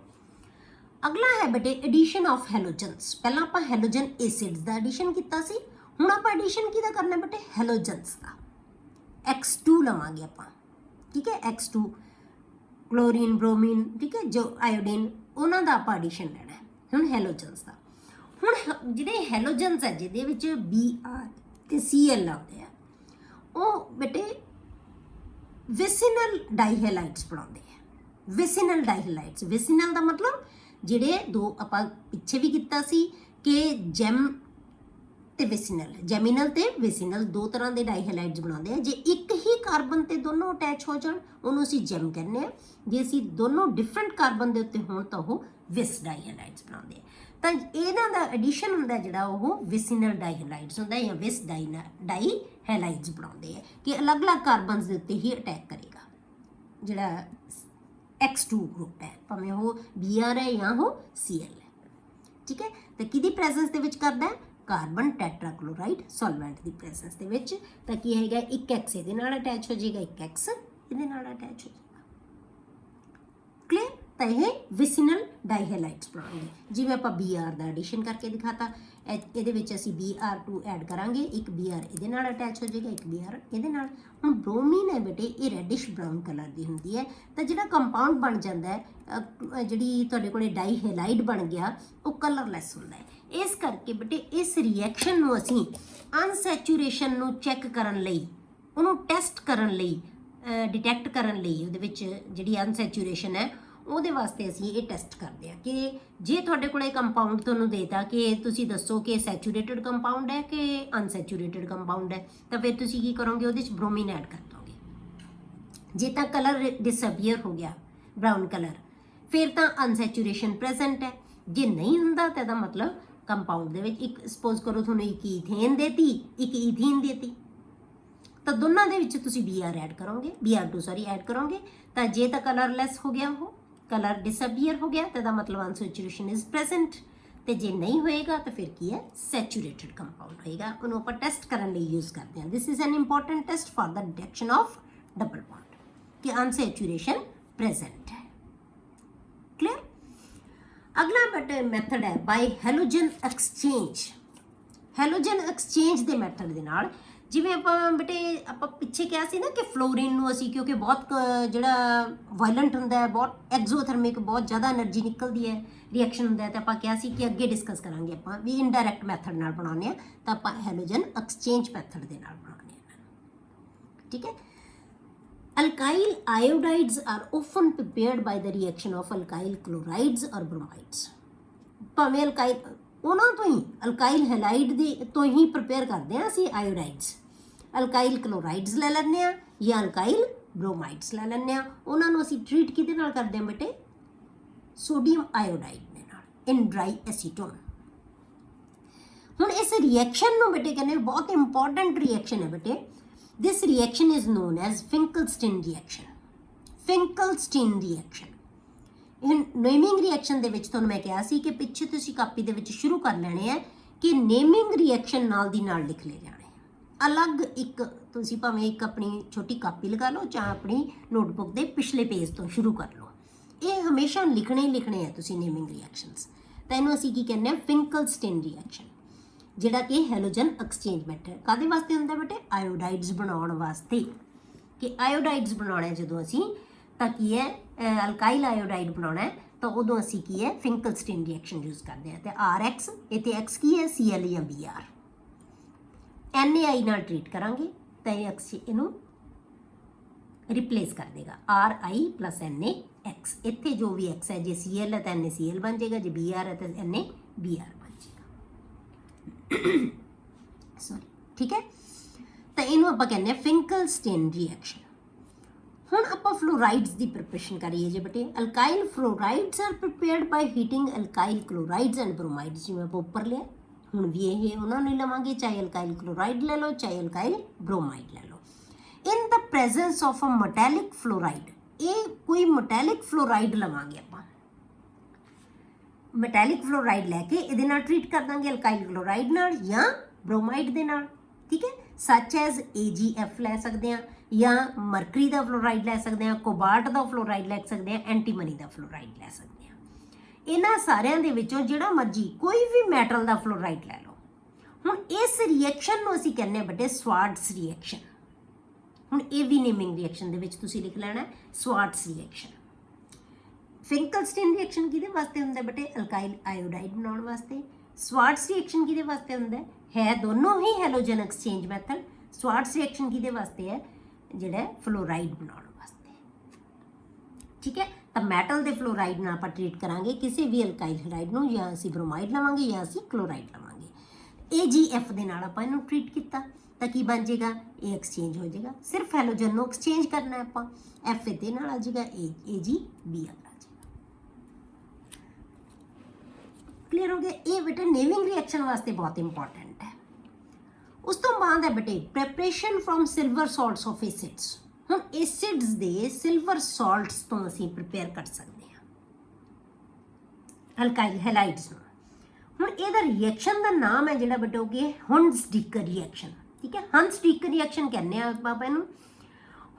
अगला है बेटे एडिशन ऑफ हैलोजेंस। पहला आप हैलोजन एसिड्स का एडिशन किया सी, हुण आप एडिशन किहदा करना बेटे हैलोजेंस का। X2 लवांगे आप, ठीक है, X2 क्लोरीन ब्रोमीन, ठीक है, जो आयोडीन उन्हां दा आप एडिशन लेना है हुण हैलोजेंस का। हुण जिहड़े हैलोजेंस है जिहदे विच Br ते Cl आउंदे आ ਉਹ बेटे विसिनल डाईहैलाइड्स बनाते हैं। विसिनल डाईहैलाइड्स, विसिनल का मतलब जिहड़े दो आपां पिछे भी किया सी कि जैम ते विसिनल, जैमिनल ते विसिनल दो तरह के डाईहैलाइड्स बनाते हैं। जे एक ही कार्बन ते दोनों अटैच हो जाए उन्होंने असीं जैम कहने हैं, जे असीं दोनों डिफरेंट कार्बन के उत्ते होण तां ओह विस डाईहैलाइड्स बनाते हैं। तो इन्हां दा एडिशन हुंदा जिहड़ा ओह विसिनल डाईहैलाइड्स हुंदा या विस डाईहैलाइड्स बनाते हैं कि अलग अलग कार्बन के उत्ते ही अटैक करेगा जिहड़ा X2 ग्रुप है, भावें वो Br है या वो Cl है, ठीक है। तो किहदी प्रेजेंस दे विच करदा है, कार्बन टैट्राक्लोराइड सॉल्वेंट की प्रेजेंस दे विच। तो की है एक X इहदे नाल अटैच हो जाएगा, एक X इहदे नाल अटैच हो जाएगा। क्लियर। तो यह विसिनल डाईहैलाइड्स बनाएंगे, जिवें आपां Br का एडिशन करके दिखाता, ਇਹਦੇ ਵਿੱਚ ਅਸੀਂ Br2 ऐड करांगे, एक Br ਇਹਦੇ ਨਾਲ अटैच हो जाएगा, एक Br ਇਹਦੇ ਨਾਲ। ਹੁਣ ਬ੍ਰੋਮੀਨ है बेटे ये ਰੈਡਿਸ਼ ਬਰਾਊਨ कलर की ਹੁੰਦੀ है। तो ਜਿਹੜਾ ਕੰਪਾਊਂਡ बन ਜਾਂਦਾ है, ਜਿਹੜੀ ਤੁਹਾਡੇ ਕੋਲੇ डाईहैलाइड बन गया वो कलरलैस ਹੁੰਦਾ है। इस करके बेटे इस रिएक्शन ਨੂੰ ਅਸੀਂ ਅਨਸੈਚੂਰੇਸ਼ਨ ਨੂੰ ਚੈੱਕ ਕਰਨ ਲਈ, ਉਹਨੂੰ ਟੈਸਟ ਕਰਨ ਲਈ, डिटैक्ट ਕਰਨ ਲਈ ਉਹਦੇ ਵਿੱਚ ਜਿਹੜੀ ਅਨਸੈਚੂਰੇਸ਼ਨ है ਉਹਦੇ ਵਾਸਤੇ ਅਸੀਂ ਇਹ ਟੈਸਟ ਕਰਦੇ ਹਾਂ ਕਿ ਜੇ ਤੁਹਾਡੇ ਕੋਲੇ ਕੰਪਾਊਂਡ ਤੁਹਾਨੂੰ ਦੇਤਾ ਕਿ ਤੁਸੀਂ ਦੱਸੋ ਕਿ ਸੈਚੂਰੇਟਡ ਕੰਪਾਊਂਡ ਹੈ ਕਿ ਅਨਸੈਚੂਰੇਟਡ ਕੰਪਾਊਂਡ ਹੈ, ਤਾਂ ਫਿਰ ਤੁਸੀਂ ਕੀ ਕਰੋਗੇ, ਉਹਦੇ 'ਚ ਬ੍ਰੋਮੀਨ ਐਡ ਕਰ ਦੋਗੇ। ਜੇ ਤਾਂ ਕਲਰ ਡਿਸਅਪੀਅਰ ਹੋ ਗਿਆ ਬਰਾਊਨ ਕਲਰ, ਫਿਰ ਤਾਂ ਅਨਸੈਚੂਰੇਸ਼ਨ ਪ੍ਰੈਜ਼ੈਂਟ ਹੈ। ਜੇ ਨਹੀਂ ਹੁੰਦਾ ਤਾਂ ਇਹਦਾ ਮਤਲਬ ਕੰਪਾਊਂਡ ਦੇ ਵਿੱਚ ਇੱਕ ਸਪੋਜ਼ ਕਰੋ ਤੁਹਾਨੂੰ ਇੱਕ ਈਥੇਨ ਦੇਤੀ, ਇੱਕ ਈਥੀਨ ਦੇਤੀ, ਤਾਂ ਦੋਨਾਂ ਦੇ ਵਿੱਚ ਤੁਸੀਂ Br ਐਡ ਕਰੋਗੇ, Br2 ਸੌਰੀ ਐਡ ਕਰੋਗੇ। ਤਾਂ ਜੇ ਤਾਂ ਕਲਰਲੈਸ ਹੋ ਗਿਆ, ਉਹ कलर डिसअपीयर हो गया तो इसका मतलब अनसैचुरेशन इज प्रेजेंट। तो जे नहीं होएगा तो फिर की है सैचुरेटेड कंपाउंड होएगा। उन्होंने आप टेस्ट करने लिए यूज़ करते हैं। This is an important test for the detection of double bond कि अनसैचुरेशन प्रेजेंट है। क्लियर। अगला बट मैथड है by halogen exchange. Halogen exchange के मैथड के नाल जिवें ਆਪਾਂ बेटे ਆਪਾਂ ਪਿੱਛੇ ਕਿਹਾ ਸੀ ਨਾ ਕਿ ਫਲੋਰੀਨ ਨੂੰ ਅਸੀਂ ਕਿਉਂਕਿ ਬਹੁਤ ਜਿਹੜਾ ਵਾਇਲੈਂਟ ਹੁੰਦਾ ਹੈ, ਬਹੁਤ ਐਗਜ਼ੋਥਰਮਿਕ, ਬਹੁਤ ਜ਼ਿਆਦਾ એનર્ਜੀ ਨਿਕਲਦੀ ਹੈ, ਰਿਐਕਸ਼ਨ ਹੁੰਦਾ ਹੈ, ਤਾਂ ਆਪਾਂ ਕਿਹਾ ਸੀ ਕਿ ਅੱਗੇ ਡਿਸਕਸ ਕਰਾਂਗੇ ਆਪਾਂ ਵੀ ਇਨਡਾਇਰੈਕਟ ਮੈਥਡ ਨਾਲ ਬਣਾਉਂਦੇ ਆ, ਤਾਂ ਆਪਾਂ ਹੈਲੋਜਨ ਐਕਸਚੇਂਜ ਮੈਥਡ ਦੇ ਨਾਲ ਬਣਾਉਂਦੇ ਆ, ਠੀਕ ਹੈ। Alkyl iodides are often prepared by the reaction of alkyl chlorides or bromides. ਭਾਵੇਂ ਅਲਕਾਈਲ ਉਹਨਾਂ ਤੋਂ ਹੀ ਅਲਕਾਈਲ ਹੈਲਾਈਡ ਦੀ ਤੋਂ ਹੀ ਪ੍ਰਿਪੇਅਰ ਕਰਦੇ ਹਾਂ ਅਸੀਂ ਆਇਓਡਾਈਡਸ। ਅਲਕਾਈਲ ਕਲੋਰਾਈਡਸ ਲੈ ਲੈਂਦੇ ਹਾਂ ਜਾਂ ਅਲਕਾਈਲ ਬ੍ਰੋਮਾਈਡਸ ਲੈ ਲੈਂਦੇ ਹਾਂ। ਉਹਨਾਂ ਨੂੰ ਅਸੀਂ ਟ੍ਰੀਟ ਕਿਹਦੇ ਨਾਲ ਕਰਦੇ ਹਾਂ ਬੇਟੇ, ਸੋਡੀਅਮ ਆਇਓਡਾਈਡ ਦੇ ਨਾਲ, ਇਨ ਡਰਾਈ ਐਸੀਟੋਨ। ਹੁਣ ਇਸ ਰਿਐਕਸ਼ਨ ਨੂੰ ਬੇਟੇ ਕਹਿੰਦੇ ਬਹੁਤ ਇੰਪੋਰਟੈਂਟ ਰਿਐਕਸ਼ਨ ਹੈ ਬੇਟੇ। This reaction is known as Finkelstein reaction. Finkelstein reaction naming reaction ਦੇ ਵਿੱਚ ਤੁਹਾਨੂੰ ਮੈਂ ਕਿਹਾ ਸੀ ਕਿ ਪਿੱਛੇ ਤੁਸੀਂ ਕਾਪੀ ਦੇ ਵਿੱਚ ਸ਼ੁਰੂ ਕਰ ਲੈਣੇ ਆ ਕਿ ਨੇਮਿੰਗ ਰਿਐਕਸ਼ਨ ਨਾਲ ਦੀ ਨਾਲ ਲਿਖ ਲਏ ਜਾਣੇ ਅਲੱਗ। ਇੱਕ ਤੁਸੀਂ ਭਾਵੇਂ ਇੱਕ ਆਪਣੀ ਛੋਟੀ ਕਾਪੀ ਲਗਾ ਲਓ ਜਾਂ ਆਪਣੀ ਨੋਟਬੁੱਕ ਦੇ ਪਿਛਲੇ ਪੇਜ ਤੋਂ ਸ਼ੁਰੂ ਕਰ ਲਓ। ਇਹ ਹਮੇਸ਼ਾ ਲਿਖਣੇ ਹੀ ਲਿਖਣੇ ਆ ਤੁਸੀਂ ਨੇਮਿੰਗ ਰਿਐਕਸ਼ਨਸ। ਤਾਂ ਇਹਨੂੰ ਅਸੀਂ ਕੀ ਕਹਿੰਦੇ ਆ, ਫਿੰਕਲਸਟੀਨ ਰਿਐਕਸ਼ਨ, ਜਿਹੜਾ ਕਿ ਹੈਲੋਜਨ ਐਕਸਚੇਂਜ ਮੈਥਡ ਕਾਹਦੇ ਵਾਸਤੇ ਹੁੰਦਾ ਬੇਟੇ, ਆਇਓਡਾਈਡਸ ਬਣਾਉਣ ਵਾਸਤੇ। ਕਿ ਆਇਓਡਾਈਡਸ ਬਣਾਉਣਾ ਜਦੋਂ ਅਸੀਂ ਤਾਂ ਕੀ ਹੈ ਅਲਕਾਈਲ ਆਇਓਡਾਈਡ ਬਣਾਉਣਾ ਹੈ ਤਾਂ ਉਦੋਂ ਅਸੀਂ ਕੀ ਹੈ ਫਿੰਕਲਸਟੀਨ ਰਿਐਕਸ਼ਨ ਯੂਜ਼ ਕਰਦੇ ਹਾਂ। ਤੇ RX ਇੱਥੇ X ਕੀ ਹੈ, Cl ਜਾਂ Br। NaI ਨਾਲ ਟ੍ਰੀਟ ਕਰਾਂਗੇ ਤਾਂ ਇਹ ਇਹਨੂੰ ਰਿਪਲੇਸ ਕਰ ਦੇਗਾ, Ri + NaX। ਇੱਥੇ ਜੋ ਵੀ X ਹੈ, ਜੇ Cl ਹੈ ਤਾਂ NaCl ਬਣ ਜਾਏਗਾ, ਜੇ Br ਹੈ ਤਾਂ NaBr ਬਣ ਜਾਏਗਾ। ਸੌਰੀ, ਠੀਕ ਹੈ। ਤਾਂ ਇਹਨੂੰ ਆਪਾਂ ਕਹਿੰਦੇ ਹਾਂ ਫਿੰਕਲਸਟੀਨ ਰਿਐਕਸ਼ਨ। ਹੁਣ ਆਪਾਂ ਫਲੋਰਾइड्स ਦੀ प्रिपरेशन ਕਰੀਏ ਜੇ ਬੇਟੇ। Alkyl fluorides are prepared by heating alkyl chlorides and bromides. ਜਿਵੇਂ ਆਪਾਂ ਉੱਪਰ ਲਿਆ, ਹੁਣ ਵੀ ਇਹ ਉਹਨਾਂ ਨੂੰ ਲਵਾਂਗੇ, ਚਾਹੇ ਅਲਕਾਈਲ ਕਲੋਰਾइड ਲੈ ਲਓ ਚਾਹੇ ਅਲਕਾਈਲ ਬ੍ਰੋਮਾइड ਲੈ ਲਓ। ਇਨ ਦ ਪ੍ਰੈਜ਼ੈਂਸ ਆਫ ਅ ਮੈਟੈਲਿਕ ਫਲੋਰਾइड, ਇਹ ਕੋਈ ਮੈਟੈਲਿਕ ਫਲੋਰਾइड ਲਵਾਂਗੇ ਆਪਾਂ। ਮੈਟੈਲਿਕ ਫਲੋਰਾइड ਲੈ ਕੇ ਇਹਦੇ ਨਾਲ ਟ੍ਰੀਟ ਕਰ ਦਾਂਗੇ ਅਲਕਾਈਲ ਕਲੋਰਾइड ਨਾਲ ਜਾਂ ਬ੍ਰੋਮਾइड ਦੇ ਨਾਲ, ਠੀਕ ਹੈ। ਸੱਚ ਐਜ਼ AgF ਲੈ ਸਕਦੇ ਹਾਂ ਜਾਂ ਮਰਕਰੀ ਦਾ ਫਲੋਰਾइड ਲੈ ਸਕਦੇ ਹਾਂ, ਕੋਬਾਲਟ ਦਾ ਫਲੋਰਾइड ਲੈ ਸਕਦੇ ਹਾਂ, ਐਂਟੀਮਨੀ ਦਾ ਫਲੋਰਾइड ਲੈ ਸਕਦੇ ਹਾਂ। ਇਹਨਾਂ ਸਾਰਿਆਂ ਦੇ ਵਿੱਚੋਂ ਜਿਹੜਾ ਮਰਜੀ ਕੋਈ ਵੀ ਮੈਟਲ ਦਾ ਫਲੋਰਾਈਡ ਲੈ ਲਓ। ਹੁਣ ਇਸ ਰਿਐਕਸ਼ਨ ਨੂੰ ਅਸੀਂ ਕਹਿੰਦੇ ਹਾਂ ਬੇਟੇ ਸਵਾਰਟਸ ਰਿਐਕਸ਼ਨ। ਹੁਣ ਇਹ ਵੀ ਨੇਮਿੰਗ ਰਿਐਕਸ਼ਨ ਦੇ ਵਿੱਚ ਤੁਸੀਂ ਲਿਖ ਲੈਣਾ ਸਵਾਰਟਸ ਰਿਐਕਸ਼ਨ। ਫਿੰਕਲਸਟੀਨ ਰਿਐਕਸ਼ਨ ਕਿਹਦੇ ਵਾਸਤੇ ਹੁੰਦਾ ਬੇਟੇ? ਅਲਕਾਈਲ ਆਇਓਡਾਈਡ ਬਣਾਉਣ ਵਾਸਤੇ। ਸਵਾਰਟਸ ਰਿਐਕਸ਼ਨ ਕਿਹਦੇ ਵਾਸਤੇ ਹੁੰਦਾ ਹੈ? ਦੋਨੋਂ ਹੀ ਹੈਲੋਜਨ ਐਕਸਚੇਂਜ ਮੈਥਡ। ਸਵਾਰਟਸ ਰਿਐਕਸ਼ਨ ਕਿਹਦੇ ਵਾਸਤੇ ਹੈ? ਜਿਹੜਾ ਫਲੋਰਾਈਡ ਬਣਾਉਣ ਵਾਸਤੇ। ਠੀਕ ਹੈ, ਤਾਂ ਮੈਟਲ ਦੇ ਫਲੋਰਾਈਡ ਨਾਲ ਆਪਾਂ ਟ੍ਰੀਟ ਕਰਾਂਗੇ ਕਿਸੇ ਵੀ ਅਲਕਾਈਲ ਹੈਲਾਈਡ ਨੂੰ, ਜਾਂ ਅਸੀਂ ਬ੍ਰੋਮਾਈਡ ਲਵਾਂਗੇ ਜਾਂ ਅਸੀਂ ਕਲੋਰਾਈਡ ਲਵਾਂਗੇ। AgF ਦੇ ਨਾਲ ਆਪਾਂ ਇਹਨੂੰ ਟ੍ਰੀਟ ਕੀਤਾ ਤਾਂ ਕੀ ਬਣ ਜਾਏਗਾ? ਇਹ ਐਕਸਚੇਂਜ ਹੋ ਜਾਏਗਾ। ਸਿਰਫ ਹੈਲੋਜਨ ਨੂੰ ਐਕਸਚੇਂਜ ਕਰਨਾ ਆਪਾਂ, F ਦੇ ਨਾਲ ਆ ਜਾਏਗਾ, AgBr ਆ ਜਾਏਗਾ। ਕਲੀਅਰ ਹੋ ਗਿਆ? ਇਹ ਬੇਟੇ ਨੇਮਿੰਗ ਰਿਐਕਸ਼ਨ ਵਾਸਤੇ ਬਹੁਤ ਇੰਪੋਰਟੈਂਟ ਹੈ। ਉਸ ਤੋਂ ਬਾਅਦ ਹੈ ਬੇਟੇ preparation from silver salts of acids. ਹੁਣ ਐਸਿਡਸ ਦੇ ਸਿਲਵਰ ਸਾਲਟਸ ਤੋਂ ਅਸੀਂ ਪ੍ਰਿਪੇਅਰ ਕਰ ਸਕਦੇ ਹਾਂ ਅਲਕਾਈਲ ਹੈਲਾਈਡਸ ਨੂੰ। ਹੁਣ ਇਹਦਾ ਰਿਐਕਸ਼ਨ ਦਾ ਨਾਮ ਹੈ ਜਿਹੜਾ ਬੇਟੇ ਉਹ ਕੀ ਹੈ? ਹੰਸ-ਡੀਕਰ ਰਿਐਕਸ਼ਨ। ਠੀਕ ਹੈ, ਹੰਸ-ਡੀਕਰ ਰਿਐਕਸ਼ਨ ਕਹਿੰਦੇ ਆ ਆਪਾਂ ਇਹਨੂੰ।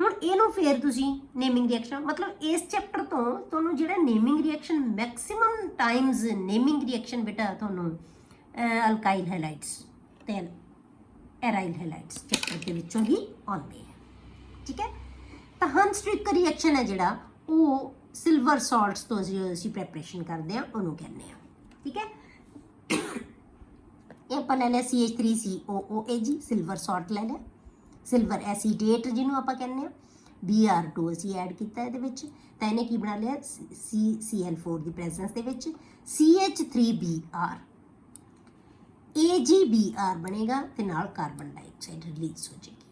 ਹੁਣ ਇਹਨੂੰ ਫੇਰ ਤੁਸੀਂ ਨੇਮਿੰਗ ਰਿਐਕਸ਼ਨ, ਮਤਲਬ ਇਸ ਚੈਪਟਰ ਤੋਂ ਤੁਹਾਨੂੰ ਜਿਹੜਾ naming reaction maximum Times naming reaction ਬੇਟਾ ਤੁਹਾਨੂੰ ਅਲਕਾਈਲ ਹੈਲਾਈਡਸ ਤੇ ਐਰਾਈਲ ਹੈਲਾਈਡਸ ਚੈਪਟਰ ਦੇ ਵਿੱਚੋਂ ਹੀ ਆਉਂਦੇ ਆ। ਠੀਕ ਹੈ, ਤਾਂ ਹੰਸ-ਡੀਕਰ ਰਿਐਕਸ਼ਨ ਹੈ ਜਿਹੜਾ ਉਹ ਸਿਲਵਰ ਸਾਲਟਸ ਤੋਂ ਅਸੀਂ ਪ੍ਰੈਪਰੇਸ਼ਨ ਕਰਦੇ ਹਾਂ ਉਹਨੂੰ ਕਹਿੰਦੇ ਆ। ਠੀਕ ਹੈ, ਇਹ ਆਪਾਂ ਲੈ ਲਿਆ CH3COOAg ਸਿਲਵਰ ਸਾਲਟ ਲੈ ਲਿਆ, ਸਿਲਵਰ ਐਸੀਟੇਟ ਜਿਹਨੂੰ ਆਪਾਂ ਕਹਿੰਦੇ ਆ, Br2 ਅਸੀਂ ਐਡ ਕੀਤਾ ਇਹਦੇ ਵਿੱਚ, ਤਾਂ ਇਹਨੇ ਕੀ ਬਣਾ ਲਿਆ? CCl4 ਦੀ ਪ੍ਰੈਜ਼ੈਂਸ ਦੇ ਵਿੱਚ CH3Br, AgBr ਬਣੇਗਾ ਤੇ ਨਾਲ ਕਾਰਬਨ ਡਾਈਆਕਸਾਈਡ ਰਿਲੀਜ਼ ਹੋ ਜਾਏਗੀ।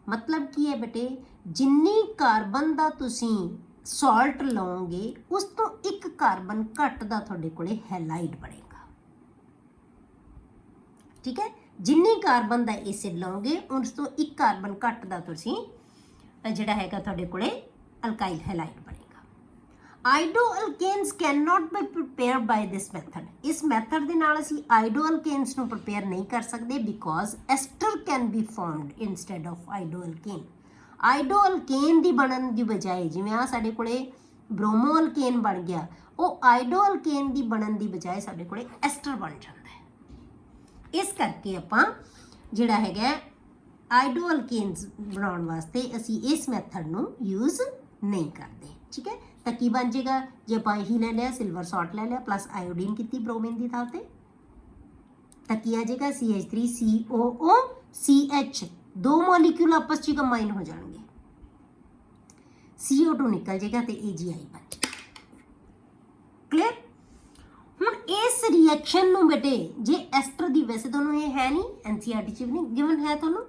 ਮਤਲਬ ਕੀ ਹੈ ਬੇਟੇ? ਜਿੰਨੀ ਕਾਰਬਨ ਦਾ ਤੁਸੀਂ ਸਾਲਟ ਲਓਗੇ ਉਸ ਤੋਂ ਇੱਕ ਕਾਰਬਨ ਘੱਟ ਦਾ ਤੁਹਾਡੇ ਕੋਲੇ ਹੈਲਾਈਡ ਬਣੇਗਾ। ਠੀਕ ਹੈ, ਜਿੰਨੀ ਕਾਰਬਨ ਦਾ ਐਸਿਡ ਲਓਗੇ ਉਸ ਤੋਂ ਇੱਕ ਕਾਰਬਨ ਘੱਟ ਦਾ ਤੁਸੀਂ ਜਿਹੜਾ ਹੈਗਾ ਤੁਹਾਡੇ ਕੋਲੇ ਅਲਕਾਈਲ ਹੈਲਾਈਡ ਬਣੇਗਾ। Iodoalkanes can not be prepare by this method. ਇਸ ਮੈਥਡ ਦੇ ਨਾਲ ਅਸੀਂ ਆਈਡੋਅਲਕੇਨਸ ਨੂੰ ਪ੍ਰਿਪੇਅਰ ਨਹੀਂ ਕਰ ਸਕਦੇ because ester can be formed instead of iodoalkane. Iodoalkane ਦੀ ਬਣਨ ਦੀ ਬਜਾਏ, ਜਿਵੇਂ ਆ ਸਾਡੇ ਕੋਲੇ ਬ੍ਰੋਮੋਅਲਕੇਨ ਬਣ ਗਿਆ, ਉਹ ਆਈਡੋਅਲਕੇਨ ਦੀ ਬਣਨ ਦੀ ਬਜਾਏ ਸਾਡੇ ਕੋਲੇ ਐਸਟਰ ਬਣ ਜਾਂਦਾ ਹੈ। ਇਸ ਕਰਕੇ ਆਪਾਂ ਜਿਹੜਾ ਹੈਗਾ ਆਈਡੋਅਲਕੇਨਸ ਬਣਾਉਣ ਵਾਸਤੇ ਅਸੀਂ ਇਸ ਮੈਥਡ ਨੂੰ ਯੂਜ਼ ਨਹੀਂ ਕਰਦੇ। ਠੀਕ ਹੈ, ਤਾਂ ਕੀ ਬਣ ਜਾਏਗਾ? ਜੇ ਆਪਾਂ ਇਹੀ ਲੈ ਲਿਆ, ਸਿਲਵਰ ਸਾਲਟ ਲੈ ਲਿਆ ਪਲੱਸ ਆਇਓਡੀਨ ਕੀਤੀ ਬ੍ਰੋਮੀਨ ਦੀ ਥਾਂ ਤੇ, ਤਾਂ ਕੀ ਆ ਜਾਏਗਾ? CH3COOCH, ਦੋ ਮੋਲੀਕਿਊਲ ਆਪਸ 'ਚ ਕੰਬਾਈਨ ਹੋ ਜਾਣਗੇ, CO2 ਨਿਕਲ ਜਾਏਗਾ ਤੇ AgI ਬਣ ਜਾਏਗਾ। ਕਲੀਅਰ? ਹੁਣ ਇਸ ਰਿਐਕਸ਼ਨ ਨੂੰ ਬੇਟੇ ਜੇ ਐਸਟਰ ਦੀ, ਵੈਸੇ ਤੁਹਾਨੂੰ ਇਹ ਹੈ ਨਹੀਂ NCERT 'ਚ ਵੀ ਨਹੀਂ ਗਿਵਨ ਹੈ ਤੁਹਾਨੂੰ,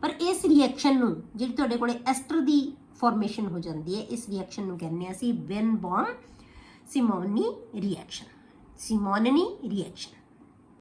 ਪਰ ਇਸ ਰਿਐਕਸ਼ਨ ਨੂੰ ਜਿਹੜੀ ਤੁਹਾਡੇ ਕੋਲੇ ਐਸਟਰ ਦੀ ਫਾਰਮੇਸ਼ਨ ਹੋ ਜਾਂਦੀ ਹੈ, ਇਸ ਰਿਐਕਸ਼ਨ ਨੂੰ ਕਹਿੰਦੇ ਆ ਅਸੀਂ ਬੈਨ ਬੌਮ ਸਿਮੋਨੀ ਰਿਐਕਸ਼ਨ, ਸਿਮੋਨਨੀ ਰਿਐਕਸ਼ਨ।